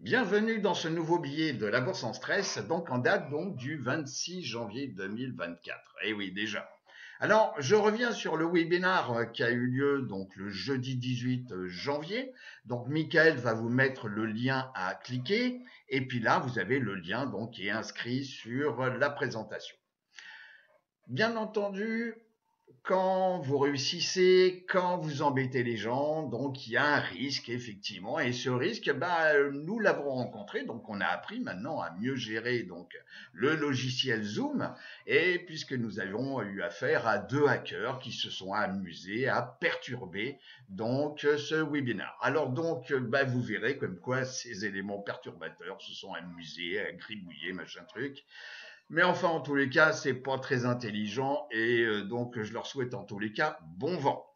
Bienvenue dans ce nouveau billet de la Bourse en stress, donc en date du 26 janvier 2024. Eh oui, déjà. Alors, je reviens sur le webinaire qui a eu lieu donc le jeudi 18 janvier. Donc, Michael va vous mettre le lien à cliquer et puis là, vous avez le lien donc qui est inscrit sur la présentation. Bien entendu, quand vous réussissez, quand vous embêtez les gens, donc il y a un risque effectivement, et ce risque, nous l'avons rencontré, donc on a appris maintenant à mieux gérer donc le logiciel Zoom, et puisque nous avons eu affaire à deux hackers qui se sont amusés à perturber donc ce webinaire. Alors donc, vous verrez comme quoi ces éléments perturbateurs se sont amusés à gribouiller machin truc. Mais enfin, en tous les cas, c'est pas très intelligent et donc je leur souhaite en tous les cas bon vent.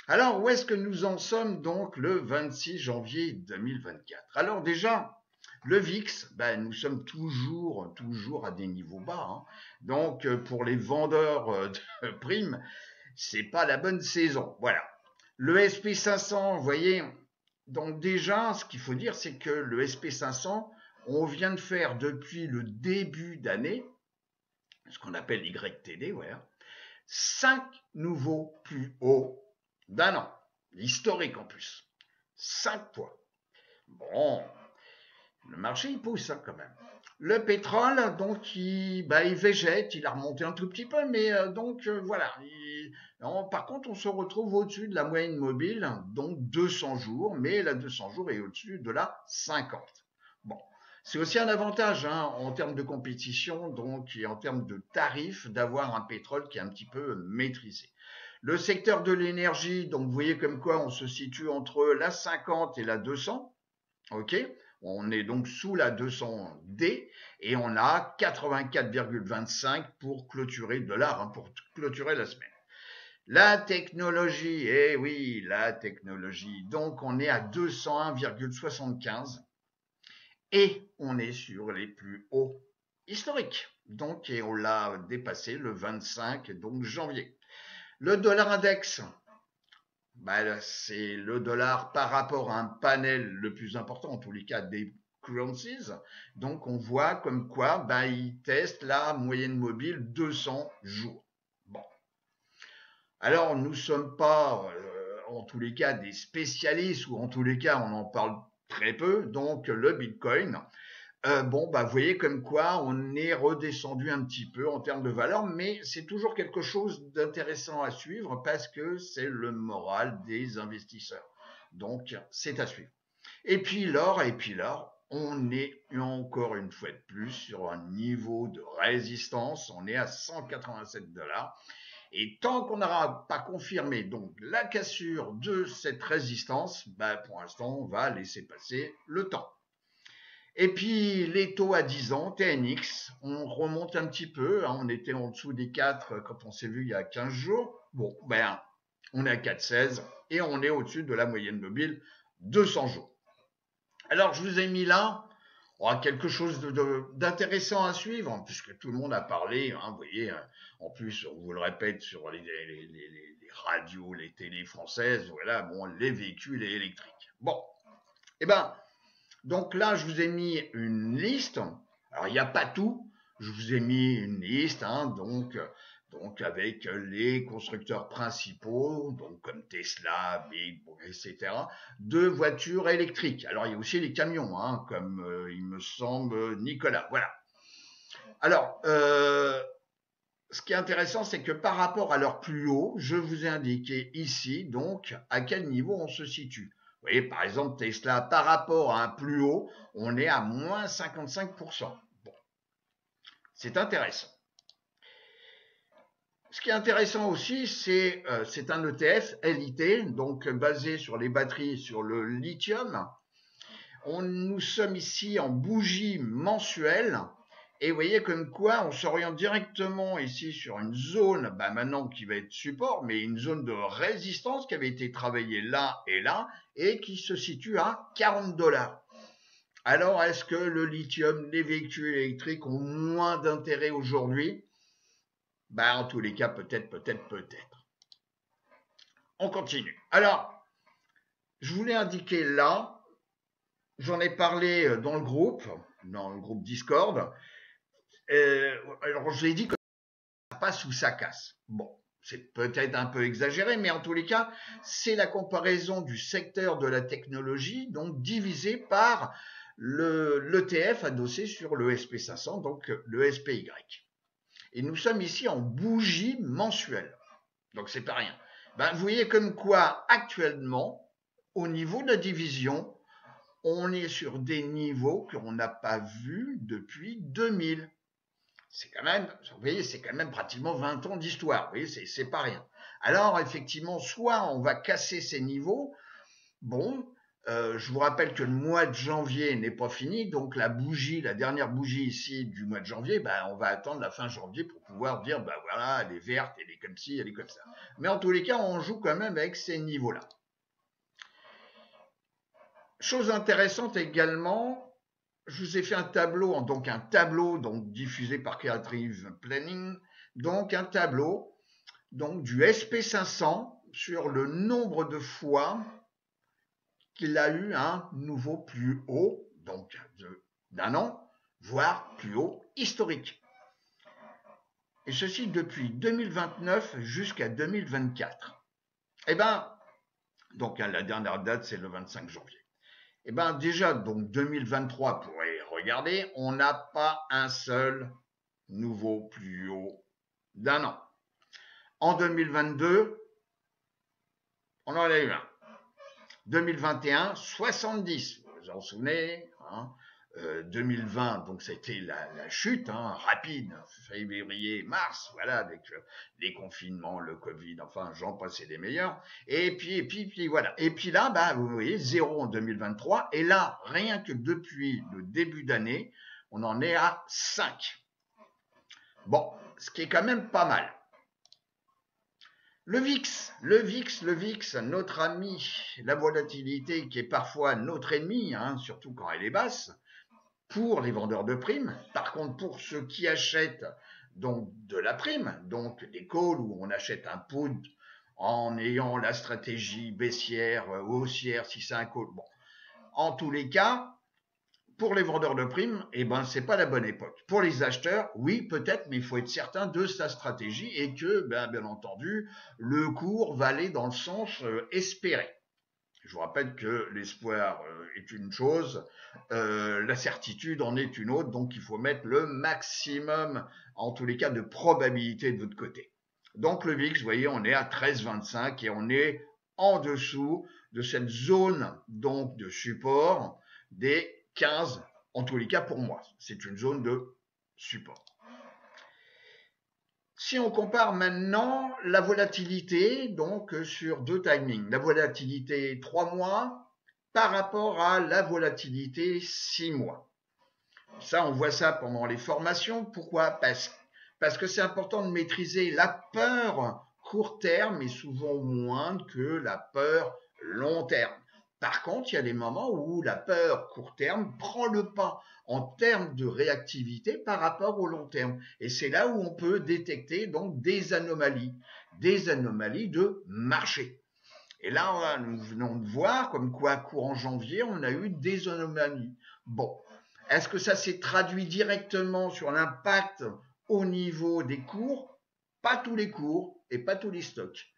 Alors, où est-ce que nous en sommes donc le 26 janvier 2024? Alors déjà, le VIX, nous sommes toujours à des niveaux bas, hein. Donc, pour les vendeurs de primes, c'est pas la bonne saison. Voilà. Le SP500, vous voyez, donc déjà, ce qu'il faut dire, c'est que le SP500, on vient de faire depuis le début d'année, ce qu'on appelle YTD, voilà, 5 nouveaux plus hauts d'un an, historique en plus, 5 fois. Bon, le marché il pousse hein, quand même. Le pétrole, donc, il végète, il a remonté un tout petit peu, mais voilà. Non, par contre, on se retrouve au-dessus de la moyenne mobile, donc 200 jours, mais la 200 jours est au-dessus de la 50. Bon, c'est aussi un avantage hein, en termes de compétition, donc, et en termes de tarifs, d'avoir un pétrole qui est un petit peu maîtrisé. Le secteur de l'énergie, donc vous voyez comme quoi on se situe entre la 50 et la 200, ok. On est donc sous la 200D et on a 84,25 pour clôturer dollars, hein, pour clôturer la semaine. La technologie, eh oui, la technologie. Donc on est à 201,75 et on est sur les plus hauts historiques. Donc et on l'a dépassé le 25 donc janvier. Le dollar index, c'est le dollar par rapport à un panel le plus important, en tous les cas des currencies. Donc on voit comme quoi il teste la moyenne mobile 200 jours. Bon. Alors nous ne sommes pas en tous les cas des spécialistes ou en tous les cas on en parle très peu. Donc le Bitcoin, vous voyez comme quoi on est redescendu un petit peu en termes de valeur, mais c'est toujours quelque chose d'intéressant à suivre parce que c'est le moral des investisseurs. Donc, c'est à suivre. Et puis l'or, on est encore une fois de plus sur un niveau de résistance. On est à 187 dollars. Et tant qu'on n'aura pas confirmé donc la cassure de cette résistance, pour l'instant, on va laisser passer le temps. Et puis les taux à 10 ans, TNX, on remonte un petit peu, hein, on était en dessous des 4 quand on s'est vu il y a 15 jours. Bon, on est à 4,16 et on est au-dessus de la moyenne mobile 200 jours. Alors je vous ai mis là quelque chose d'intéressant à suivre, puisque tout le monde a parlé, hein, vous voyez, en plus on vous le répète sur les radios, les télés françaises, voilà, bon, les véhicules électriques. Bon, eh ben, donc là, je vous ai mis une liste. Alors, il n'y a pas tout. Je vous ai mis une liste, hein, donc avec les constructeurs principaux, donc comme Tesla, Big, etc., de voitures électriques. Alors, il y a aussi les camions, hein, comme il me semble Nicolas. Voilà. Alors, ce qui est intéressant, c'est que par rapport à leur plus haut, je vous ai indiqué ici, donc, à quel niveau on se situe. Vous voyez, par exemple, Tesla, par rapport à un plus haut, on est à moins 55%. Bon, c'est intéressant. Ce qui est intéressant aussi, c'est un ETF LIT, donc basé sur les batteries, sur le lithium. Nous sommes ici en bougie mensuelle. Et vous voyez comme quoi on s'oriente directement ici sur une zone, maintenant qui va être support, mais une zone de résistance qui avait été travaillée là, et qui se situe à 40 dollars. Alors, est-ce que le lithium, les véhicules électriques ont moins d'intérêt aujourd'hui? En tous les cas, peut-être. On continue. Alors, je voulais indiquer là J'en ai parlé dans le groupe Discord. Alors, je l'ai dit que ça passe ou ça casse. Bon, c'est peut-être un peu exagéré, mais en tous les cas, c'est la comparaison du secteur de la technologie, donc divisé par l'ETF adossé sur le SP500, donc le SPY. Et nous sommes ici en bougie mensuelle. Donc c'est pas rien. Ben, vous voyez comme quoi actuellement, au niveau de la division, on est sur des niveaux qu'on n'a pas vus depuis 2000. C'est quand même, vous voyez, c'est quand même pratiquement 20 ans d'histoire. Vous voyez, c'est pas rien. Alors effectivement, soit on va casser ces niveaux. Bon, je vous rappelle que le mois de janvier n'est pas fini, donc la dernière bougie ici du mois de janvier, ben, on va attendre la fin janvier pour pouvoir dire, ben voilà, elle est verte, elle est comme ci, elle est comme ça. Mais en tous les cas, on joue quand même avec ces niveaux-là. Chose intéressante également, je vous ai fait un tableau, donc diffusé par Creative Planning, donc un tableau donc du SP500 sur le nombre de fois qu'il a eu un nouveau plus haut, donc d'un an, voire plus haut historique. Et ceci depuis 2029 jusqu'à 2024. Eh ben, donc la dernière date, c'est le 25 janvier. Eh ben, déjà, donc 2023, pour y regarder, on n'a pas un seul nouveau plus haut d'un an. En 2022, on en a eu un. 2021, 70, vous vous en souvenez, hein, 2020, donc c'était la chute rapide, février, mars, voilà, avec les confinements, le Covid, enfin, j'en passais des meilleurs. Et puis voilà. Et puis là, bah, vous voyez, 0 en 2023. Et là, rien que depuis le début d'année, on en est à 5. Bon, ce qui est quand même pas mal. Le VIX, notre ami, la volatilité qui est parfois notre ennemi, surtout quand elle est basse, pour les vendeurs de primes. Par contre, pour ceux qui achètent donc de la prime, donc des calls où on achète un put en ayant la stratégie baissière, haussière, si c'est un call. Bon, en tous les cas, pour les vendeurs de primes, eh ben, c'est pas la bonne époque. Pour les acheteurs, oui, peut-être, mais il faut être certain de sa stratégie et que, bien entendu, le cours va aller dans le sens espéré. Je vous rappelle que l'espoir est une chose, la certitude en est une autre, donc il faut mettre le maximum, en tous les cas, de probabilité de votre côté. Donc le VIX, vous voyez, on est à 13,25 et on est en dessous de cette zone donc de support des 15, en tous les cas pour moi. C'est une zone de support. Si on compare maintenant la volatilité, donc sur deux timings, la volatilité 3 mois par rapport à la volatilité 6 mois. Ça, on voit ça pendant les formations. Pourquoi ? Parce que c'est important de maîtriser la peur court terme est souvent moindre que la peur long terme. Par contre, il y a des moments où la peur court terme prend le pas en termes de réactivité par rapport au long terme. Et c'est là où on peut détecter donc des anomalies de marché. Et là, nous venons de voir comme quoi, courant janvier, on a eu des anomalies. Bon, est-ce que ça s'est traduit directement sur l'impact au niveau des cours? Pas tous les cours et pas tous les stocks.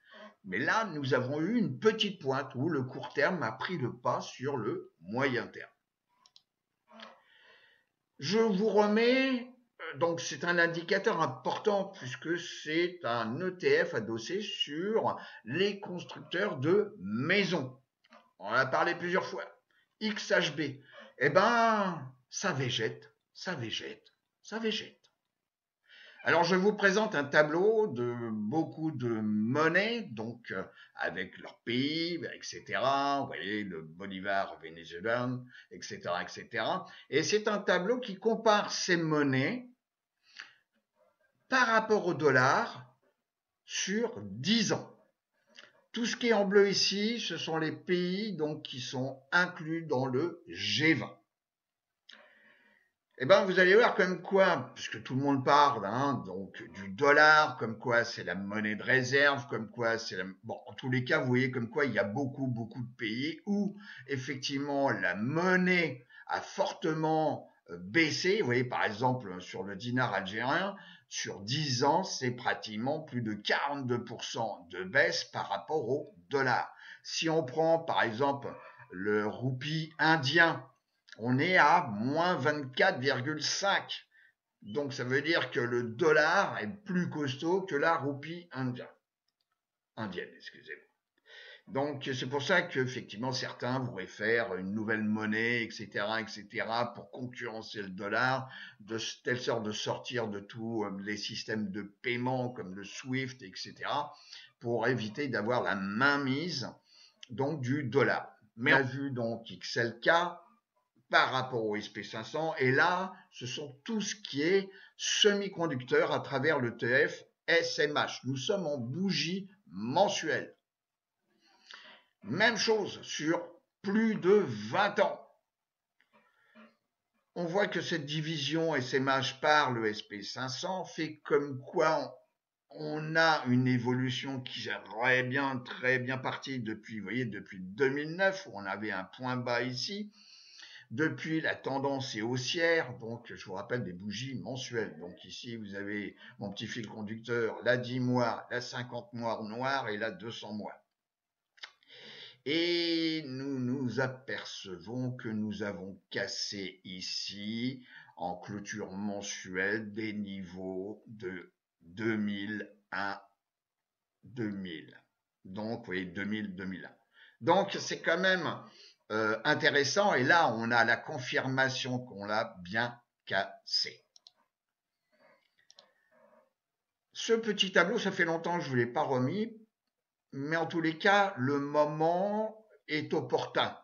Mais là, nous avons eu une petite pointe où le court terme a pris le pas sur le moyen terme. Je vous remets, donc c'est un indicateur important puisque c'est un ETF adossé sur les constructeurs de maisons. On en a parlé plusieurs fois. XHB, eh ben, ça végète, ça végète, ça végète. Alors, je vous présente un tableau de beaucoup de monnaies, donc avec leur pays, etc. Vous voyez, le bolivar vénézuélien, etc., etc. Et c'est un tableau qui compare ces monnaies par rapport au dollar sur 10 ans. Tout ce qui est en bleu ici, ce sont les pays donc, qui sont inclus dans le G20. Eh ben, vous allez voir comme quoi, puisque tout le monde parle, hein, donc du dollar, comme quoi c'est la monnaie de réserve, comme quoi c'est la... Bon, en tous les cas, vous voyez comme quoi il y a beaucoup de pays où effectivement la monnaie a fortement baissé. Vous voyez, par exemple, sur le dinar algérien, sur 10 ans, c'est pratiquement plus de 42% de baisse par rapport au dollar. Si on prend, par exemple, le roupie indien, on est à moins 24,5. Donc ça veut dire que le dollar est plus costaud que la roupie indienne. Excusez-moi. Donc c'est pour ça qu'effectivement certains voudraient faire une nouvelle monnaie, etc., pour concurrencer le dollar, de telle sorte de sortir de tous les systèmes de paiement comme le SWIFT, etc., pour éviter d'avoir la mainmise donc du dollar. Mais on a vu donc XLK par rapport au SP500. Et là, ce sont tout ce qui est semi-conducteur à travers le TF SMH. Nous sommes en bougie mensuelle. Même chose sur plus de 20 ans. On voit que cette division SMH par le SP500 fait comme quoi on a une évolution qui est très bien partie depuis, vous voyez, depuis 2009 où on avait un point bas ici. Depuis, la tendance est haussière, donc je vous rappelle des bougies mensuelles. Donc ici, vous avez mon petit fil conducteur, la 10 mois, la 50 mois noire et la 200 mois. Et nous nous apercevons que nous avons cassé ici, en clôture mensuelle, des niveaux de 2000 à 2000. Donc, vous voyez, 2000-2001. Donc, c'est quand même intéressant. Et là, on a la confirmation qu'on l'a bien cassé. Ce petit tableau, ça fait longtemps que je ne vous l'ai pas remis, mais en tous les cas, le moment est opportun.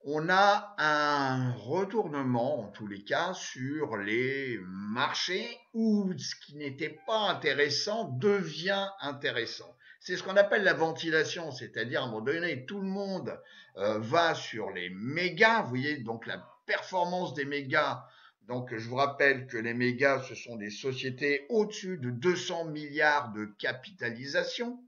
On a un retournement, en tous les cas, sur les marchés où ce qui n'était pas intéressant devient intéressant. C'est ce qu'on appelle la ventilation, c'est-à-dire à un moment donné, tout le monde va sur les mégas, vous voyez, donc la performance des mégas. Donc je vous rappelle que les mégas, ce sont des sociétés au-dessus de 200 milliards de capitalisation.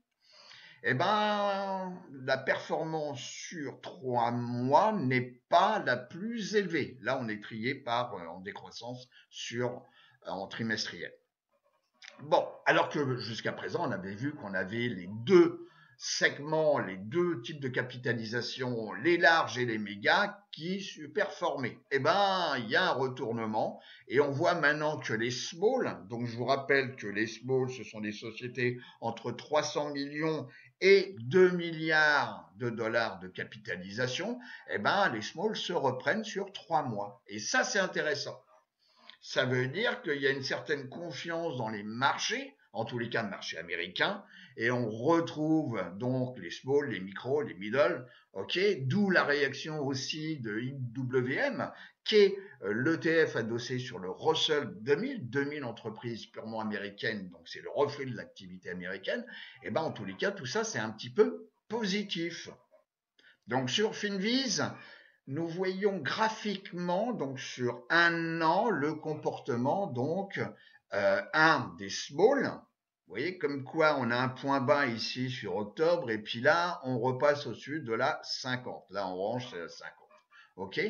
Eh ben, la performance sur 3 mois n'est pas la plus élevée. Là, on est trié par en décroissance en trimestriel. Bon, alors que jusqu'à présent, on avait vu qu'on avait les deux segments, les deux types de capitalisation, les larges et les mégas, qui performaient. Eh ben, il y a un retournement et on voit maintenant que les small, donc je vous rappelle que les small, ce sont des sociétés entre 300 millions et 2 milliards de dollars de capitalisation, eh ben, les small se reprennent sur 3 mois. Et ça, c'est intéressant. Ça veut dire qu'il y a une certaine confiance dans les marchés, en tous les cas le marché américain, et on retrouve donc les small, les micro, les middle, ok, d'où la réaction aussi de IWM, qui est l'ETF adossé sur le Russell 2000, 2000 entreprises purement américaines, donc c'est le reflet de l'activité américaine, et ben en tous les cas tout ça c'est un petit peu positif. Donc sur Finviz, nous voyons graphiquement, donc sur un an, le comportement donc un des small. Vous voyez comme quoi on a un point bas ici sur octobre et puis là on repasse au-dessus de la 50. Là en orange c'est la 50. Ok.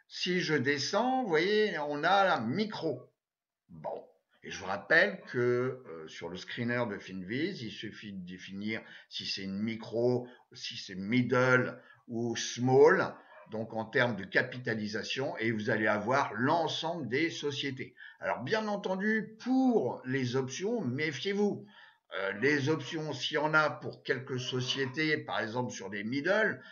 Si je descends, vous voyez on a la micro. Bon. Et je vous rappelle que sur le screener de Finviz, il suffit de définir si c'est une micro, si c'est middle ou small, donc en termes de capitalisation, et vous allez avoir l'ensemble des sociétés. Alors bien entendu, pour les options, méfiez-vous. Les options, s'il y en a pour quelques sociétés, par exemple sur des middle,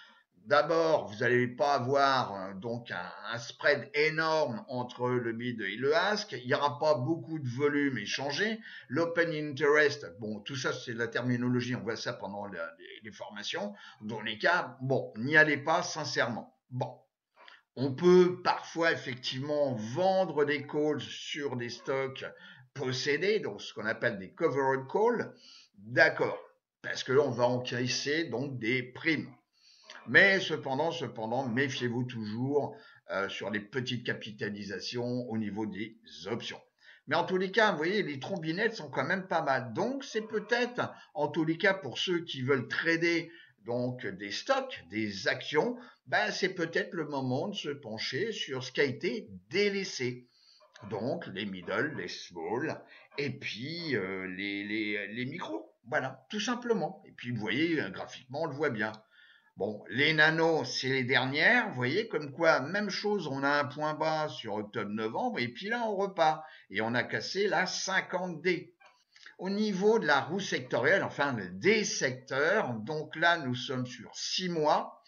d'abord, vous n'allez pas avoir donc un spread énorme entre le bid et le ask. Il n'y aura pas beaucoup de volume échangé. L'open interest, bon, tout ça c'est la terminologie, on voit ça pendant les formations. Dans les cas, bon, n'y allez pas sincèrement. Bon, on peut parfois effectivement vendre des calls sur des stocks possédés, donc ce qu'on appelle des covered calls. D'accord, parce que là on va encaisser donc des primes. Mais cependant, méfiez-vous toujours sur les petites capitalisations au niveau des options. Mais en tous les cas, vous voyez, les trombinettes sont quand même pas mal. Donc, c'est peut-être, en tous les cas, pour ceux qui veulent trader donc des stocks, des actions, ben, c'est peut-être le moment de se pencher sur ce qui a été délaissé. Donc, les middle, les small, et puis les micros. Voilà, tout simplement. Et puis, vous voyez, graphiquement, on le voit bien. Bon, les nanos, c'est les dernières. Vous voyez, comme quoi, même chose, on a un point bas sur octobre-novembre, et puis là, on repart. Et on a cassé la 50D. Au niveau de la roue sectorielle, enfin des secteurs, donc là, nous sommes sur 6 mois.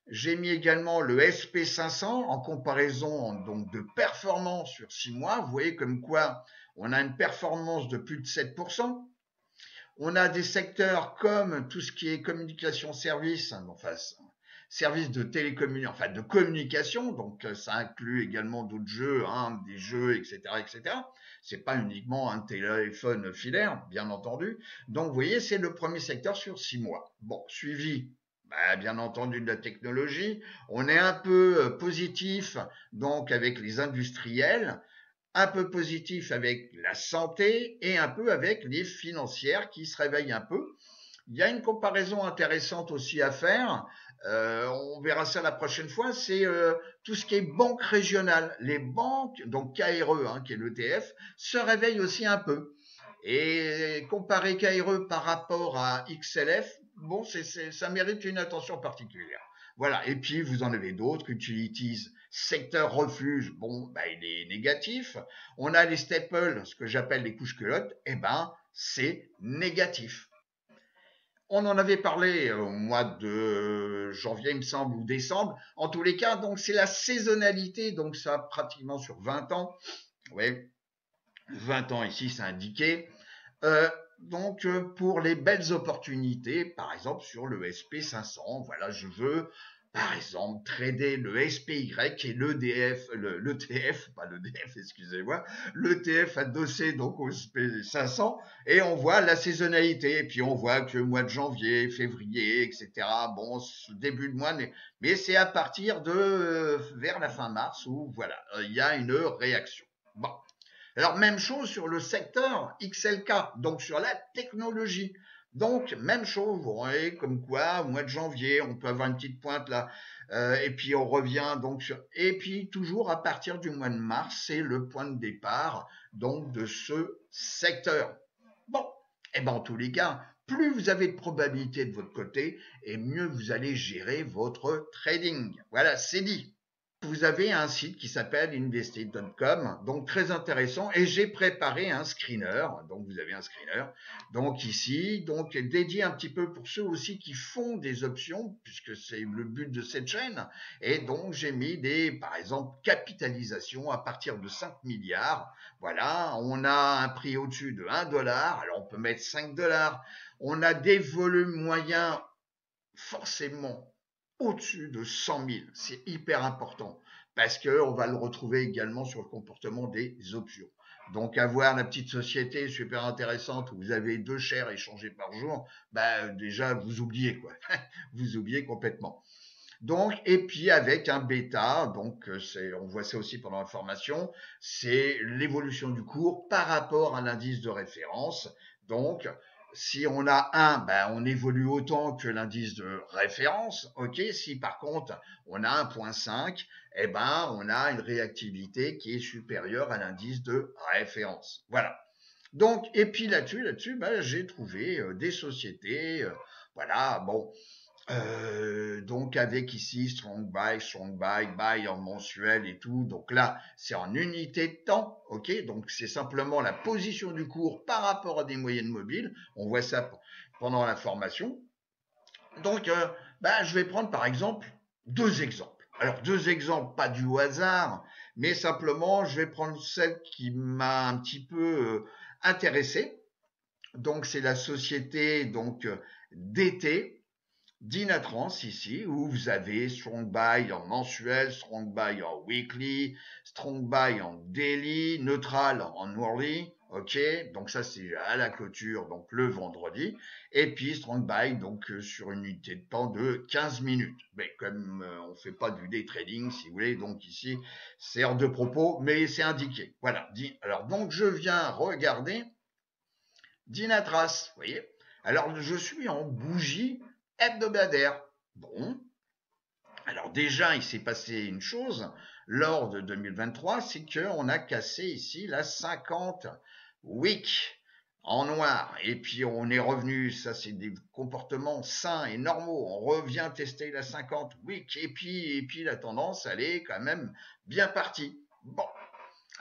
J'ai mis également le SP500 en comparaison donc de performance sur 6 mois. Vous voyez comme quoi on a une performance de plus de 7%. On a des secteurs comme tout ce qui est communication service, enfin service de télécommunication, enfin de communication, donc ça inclut également d'autres jeux, hein, des jeux, etc., etc. C'est pas uniquement un téléphone filaire, bien entendu. Donc vous voyez, c'est le premier secteur sur 6 mois. Bon, suivi bien entendu de la technologie. On est un peu positif donc avec les industriels, un peu positif avec la santé et un peu avec les financières qui se réveillent un peu. Il y a une comparaison intéressante aussi à faire. On verra ça la prochaine fois. C'est tout ce qui est banque régionale. Les banques, donc KRE, hein, qui est l'ETF, se réveillent aussi un peu. Et comparer KRE par rapport à XLF, bon, ça mérite une attention particulière. Voilà. Et puis, vous en avez d'autres. Utilities, secteur refuge, bon, il est négatif. On a les staples, ce que j'appelle les couches culottes, c'est négatif. On en avait parlé au mois de janvier, il me semble, ou décembre. En tous les cas, donc, c'est la saisonnalité, donc ça pratiquement sur 20 ans. Oui, 20 ans ici, c'est indiqué. Donc, pour les belles opportunités, par exemple sur le SP500, voilà, je veux, par exemple, trader le SPY et l'ETF, pas l'EDF, excusez-moi, l'ETF adossé donc au SP500, et on voit la saisonnalité, et puis on voit que mois de janvier, février, etc., bon, ce début de mois, mais c'est à partir de vers la fin mars où, voilà, il y a une réaction. Bon. Alors, même chose sur le secteur XLK, donc sur la technologie. Donc, même chose, vous voyez, comme quoi, au mois de janvier, on peut avoir une petite pointe là, et puis on revient donc sur... Et puis, toujours à partir du mois de mars, c'est le point de départ, donc, de ce secteur. Bon, et en tous les cas, plus vous avez de probabilité de votre côté, et mieux vous allez gérer votre trading. Voilà, c'est dit. Vous avez un site qui s'appelle invested.com, donc très intéressant, et j'ai préparé un screener, donc vous avez un screener, donc ici, donc dédié un petit peu pour ceux aussi qui font des options, puisque c'est le but de cette chaîne, et donc j'ai mis par exemple, capitalisations à partir de 5 milliards, voilà, on a un prix au-dessus de 1 dollar, alors on peut mettre 5 dollars, on a des volumes moyens forcément au-dessus de 100 000. C'est hyper important parce qu'on va le retrouver également sur le comportement des options. Donc avoir la petite société super intéressante où vous avez 2 shares échangés par jour, déjà vous oubliez quoi. Vous oubliez complètement. Donc, et puis avec un bêta, donc on voit ça aussi pendant la formation, c'est l'évolution du cours par rapport à l'indice de référence. Donc, si on a un, on évolue autant que l'indice de référence. Ok. Si par contre on a 1,5, on a une réactivité qui est supérieure à l'indice de référence. Voilà. Donc, et puis là-dessus, j'ai trouvé des sociétés. Voilà. Bon. Donc avec ici strong buy en mensuel et tout. Donc là, c'est en unité de temps, ok. Donc c'est simplement la position du cours par rapport à des moyennes mobiles. On voit ça pendant la formation. Donc, je vais prendre par exemple 2 exemples. Alors 2 exemples, pas du hasard, mais simplement je vais prendre celle qui m'a un petit peu intéressé. Donc c'est la société donc DT. Dynatrans ici, où vous avez Strong Buy en mensuel, Strong Buy en weekly, Strong Buy en daily, neutral en hourly. ok, donc ça c'est à la clôture, donc le vendredi, et puis strong buy, donc sur une unité de temps de 15 minutes. Mais comme on fait pas du day trading, si vous voulez, donc ici c'est hors de propos, mais c'est indiqué. Voilà, alors donc je viens regarder Dynatrace, vous voyez. Alors je suis en bougie hebdomadaire. Bon, alors déjà, il s'est passé une chose lors de 2023, c'est qu'on a cassé ici la 50 week en noir. Et puis on est revenu, ça c'est des comportements sains et normaux. On revient tester la 50 week et puis la tendance, elle est quand même bien partie. Bon,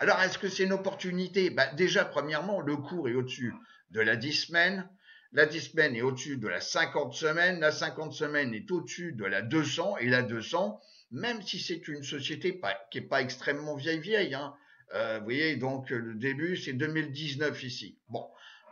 alors est-ce que c'est une opportunité? Déjà, premièrement, le cours est au-dessus de la 10 semaines. La 10 semaines est au-dessus de la 50 semaines, la 50 semaines est au-dessus de la 200, et la 200, même si c'est une société qui n'est pas extrêmement vieille, hein, vous voyez, donc le début c'est 2019 ici. Bon,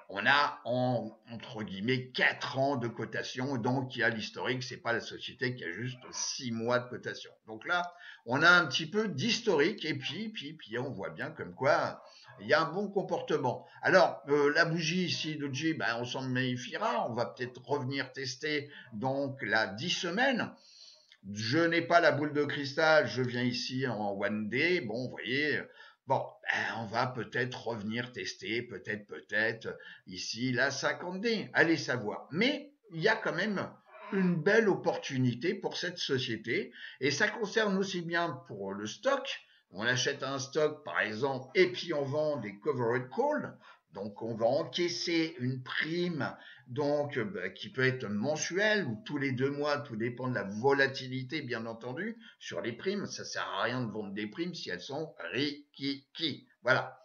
on a entre guillemets 4 ans de cotation, donc il y a l'historique, c'est pas la société qui a juste 6 mois de cotation. Donc là, on a un petit peu d'historique, et puis on voit bien comme quoi il y a un bon comportement. Alors, la bougie ici, Doji, on s'en méfiera. On va peut-être revenir tester donc la 10 semaines. Je n'ai pas la boule de cristal, je viens ici en one day. Bon, vous voyez, bon, on va peut-être revenir tester, peut-être ici la 50D. Allez savoir. Mais il y a quand même une belle opportunité pour cette société, et ça concerne aussi bien pour le stock. On achète un stock, par exemple, et puis on vend des covered calls. Donc, on va encaisser une prime, donc qui peut être mensuelle ou tous les 2 mois, tout dépend de la volatilité, bien entendu, sur les primes. Ça sert à rien de vendre des primes si elles sont rikiki. Voilà.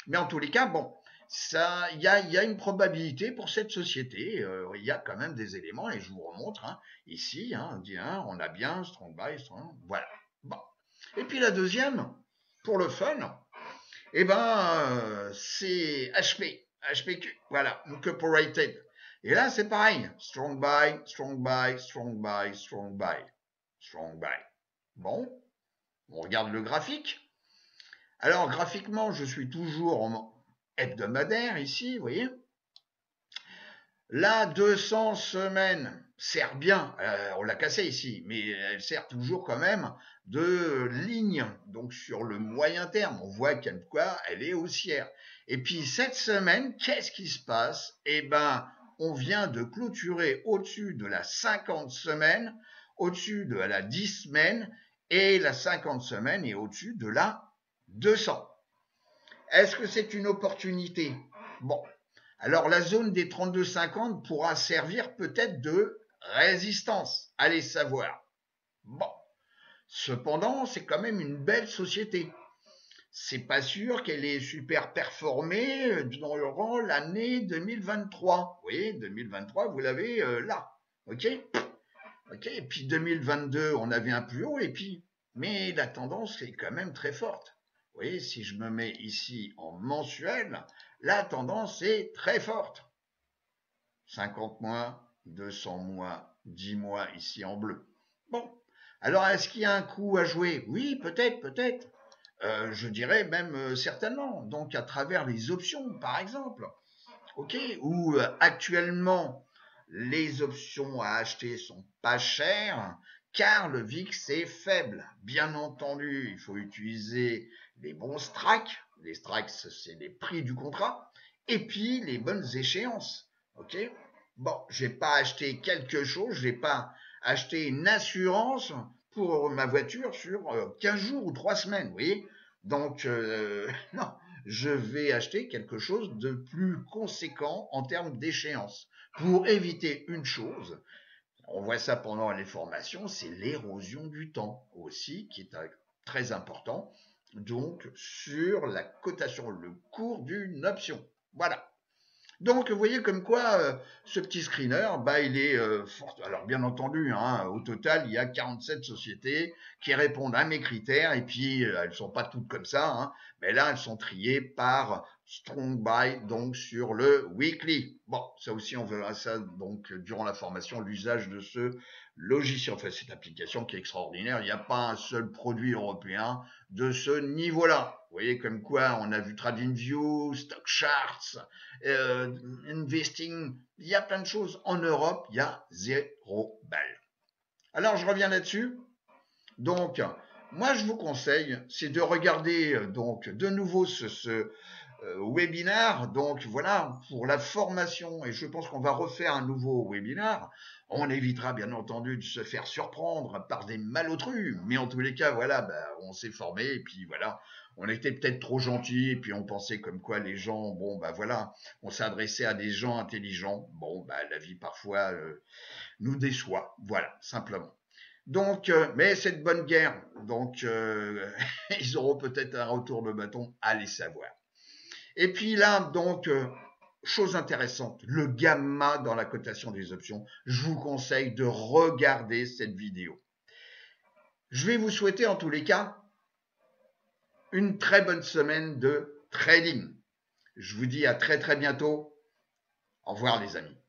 Mais en tous les cas, bon, ça, il y a une probabilité pour cette société. Il y a quand même des éléments, et je vous remontre hein, ici. Hein, on a bien strong buy, voilà. Bon. Et puis la deuxième, pour le fun, c'est HPQ, voilà, Incorporated. Et là, c'est pareil, strong buy, strong buy, strong buy, strong buy, strong buy. Bon, on regarde le graphique. Alors, graphiquement, je suis toujours en hebdomadaire ici, vous voyez. La 200 semaines sert bien, on l'a cassé ici, mais elle sert toujours quand même de ligne, donc sur le moyen terme, on voit qu'elle elle est haussière. Et puis cette semaine, qu'est-ce qui se passe? On vient de clôturer au-dessus de la 50 semaines, au-dessus de la 10 semaines, et la 50 semaines est au-dessus de la 200. Est-ce que c'est une opportunité? Bon. Alors la zone des 32,50 pourra servir peut-être de résistance, allez savoir. Bon, cependant, c'est quand même une belle société. C'est pas sûr qu'elle ait super performé durant l'année 2023. Vous voyez, 2023, vous l'avez là, ok. Et puis 2022, on avait un plus haut, mais la tendance est quand même très forte. Vous voyez, si je me mets ici en mensuel, la tendance est très forte. 50 mois, 200 mois, 10 mois ici en bleu. Bon, alors est-ce qu'il y a un coup à jouer? Oui, peut-être. Je dirais même certainement. Donc à travers les options, par exemple. Ok, où actuellement les options à acheter sont pas chères, car le VIX est faible. Bien entendu, il faut utiliser les bons strikes. Les strikes, c'est les prix du contrat. Et puis, les bonnes échéances. Ok. Bon, j'ai pas acheté quelque chose, j'ai pas acheté une assurance pour ma voiture sur 15 jours ou 3 semaines, vous voyez. Donc, non, je vais acheter quelque chose de plus conséquent en termes d'échéance pour éviter une chose. On voit ça pendant les formations, c'est l'érosion du temps aussi, qui est très important. Donc, sur la cotation, le cours d'une option. Voilà. Donc, vous voyez comme quoi ce petit screener, il est fort. Alors, bien entendu, hein, au total, il y a 47 sociétés qui répondent à mes critères, et puis elles sont pas toutes comme ça, hein, mais là, elles sont triées par strong buy donc sur le weekly. Bon, ça aussi on verra ça donc durant la formation, l'usage de ce logiciel, enfin cette application qui est extraordinaire. Il n'y a pas un seul produit européen de ce niveau-là. Vous voyez comme quoi on a vu TradingView, Stock Charts, Investing, il y a plein de choses. En Europe, il y a 0 balle. Alors je reviens là-dessus. Donc, moi je vous conseille, c'est de regarder donc de nouveau ce webinaire. Donc voilà, pour la formation, et je pense qu'on va refaire un nouveau webinaire. On évitera bien entendu de se faire surprendre par des malotrus, mais en tous les cas, voilà, bah, on s'est formé, et puis voilà, on était peut-être trop gentils, et puis on pensait comme quoi les gens, bon, bah voilà, on s'adressait à des gens intelligents. Bon, bah la vie parfois nous déçoit, voilà, simplement. Donc, mais cette bonne guerre, donc ils auront peut-être un retour de bâton, allez savoir. Et puis là, donc, chose intéressante, le gamma dans la cotation des options. Je vous conseille de regarder cette vidéo. Je vais vous souhaiter en tous les cas une très bonne semaine de trading. Je vous dis à très très bientôt. Au revoir les amis.